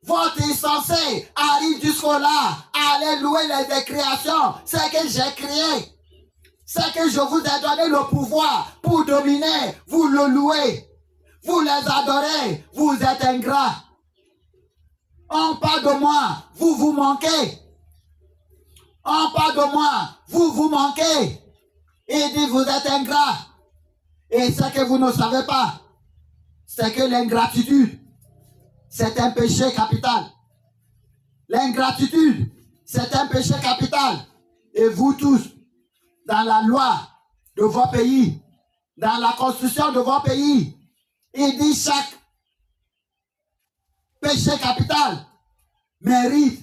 votre insensé arrive jusqu'au-là, allez louer les créations, c'est que j'ai créé. C'est que je vous ai donné le pouvoir pour dominer, vous le louez, vous les adorez, vous êtes ingrats. On parle de moi, vous vous manquez. On parle de moi, vous vous manquez. Il dit vous êtes ingrats. Et ce que vous ne savez pas, c'est que l'ingratitude, c'est un péché capital. L'ingratitude, c'est un péché capital. Et vous tous, dans la loi de vos pays, dans la constitution de vos pays, il dit chaque péché capital mérite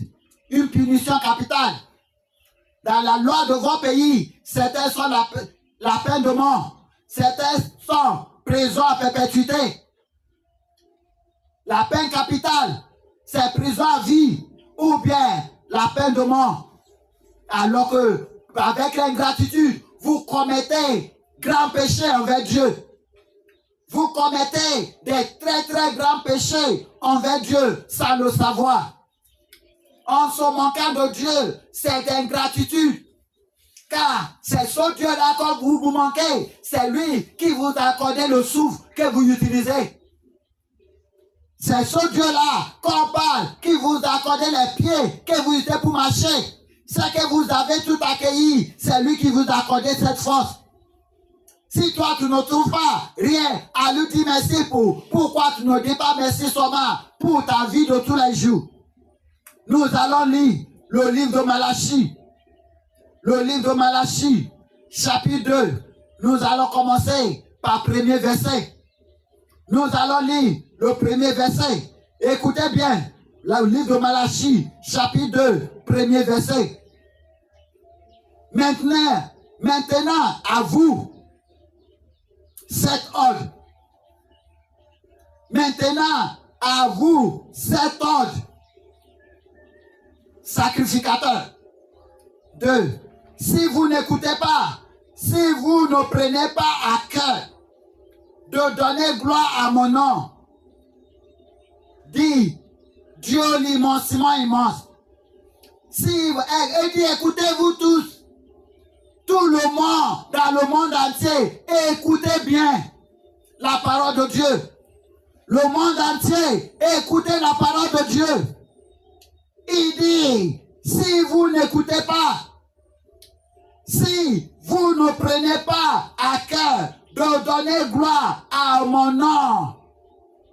une punition capitale. Dans la loi de vos pays, certains sont la peine de mort, certains sont prison à perpétuité. La peine capitale, c'est prison à vie ou bien la peine de mort. Alors que, avec l'ingratitude, vous commettez grands péchés envers Dieu. Vous commettez des très très grands péchés envers Dieu sans le savoir. En se manquant de Dieu, c'est ingratitude. Car c'est ce Dieu-là que vous vous manquez. C'est lui qui vous a accordé le souffle que vous utilisez. C'est ce Dieu-là qu'on parle, qui vous a accordé les pieds que vous utilisez pour marcher. C'est que vous avez tout accueilli. C'est lui qui vous a accordé cette force. Si toi, tu ne trouves pas rien à lui dire merci pourquoi tu ne dis pas merci seulement pour ta vie de tous les jours? Nous allons lire le livre de Malachie. Le livre de Malachie, chapitre 2. Nous allons commencer par le premier verset. Nous allons lire le premier verset. Écoutez bien, le livre de Malachie, chapitre 2, premier verset. Maintenant, à vous, cet ordre. Maintenant, à vous, cet ordre. Sacrificateur. 2. Si vous n'écoutez pas, si vous ne prenez pas à cœur de donner gloire à mon nom, dit Dieu l'immensement immense. Et dit, écoutez-vous tous, tout le monde, dans le monde entier, écoutez bien la parole de Dieu. Le monde entier, écoutez la parole de Dieu. Il dit, si vous n'écoutez pas, si vous ne prenez pas à cœur de donner gloire à mon nom,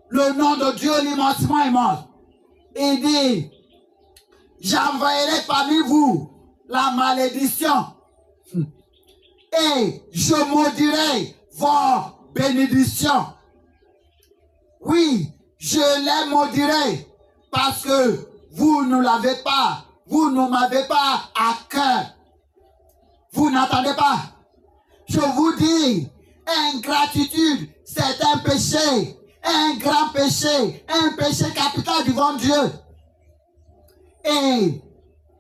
le nom de Dieu l'immensement immense, il dit, j'envoyerai parmi vous la malédiction et je maudirai vos bénédictions. Oui, je les maudirai parce que vous ne l'avez pas, vous ne m'avez pas à cœur. Vous n'entendez pas? Je vous dis, ingratitude, c'est un péché, un grand péché, un péché capital devant Dieu. Et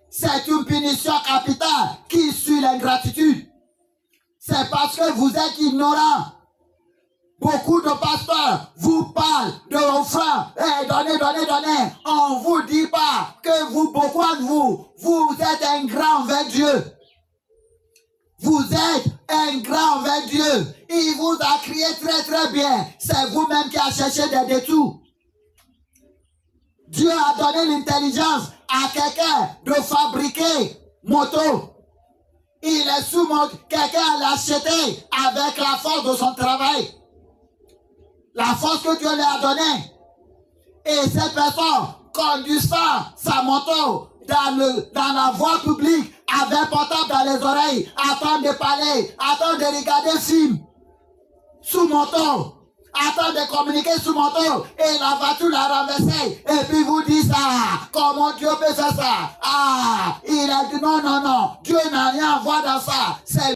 c'est une punition capitale qui suit l'ingratitude. C'est parce que vous êtes ignorants. Beaucoup de pasteurs vous parlent de l'offrande. Donnez. On ne vous dit pas que beaucoup de vous êtes ingrats envers Dieu. Vous êtes ingrats envers Dieu. Il vous a crié très très bien. C'est vous-même qui avez cherché des détours. Dieu a donné l'intelligence à quelqu'un de fabriquer moto. Il est sous moto. Quelqu'un l'a acheté avec la force de son travail. La force que Dieu lui a donnée. Et cette personne, conduisant sa moto dans la voie publique, avait un portable dans les oreilles, attend de parler, attend de regarder film sous moto, attend de communiquer sous moto, et la voiture l'a renversé. Et puis vous dites ça, comment Dieu peut faire ça? Ah, il a dit non, Dieu n'a rien à voir dans ça. C'est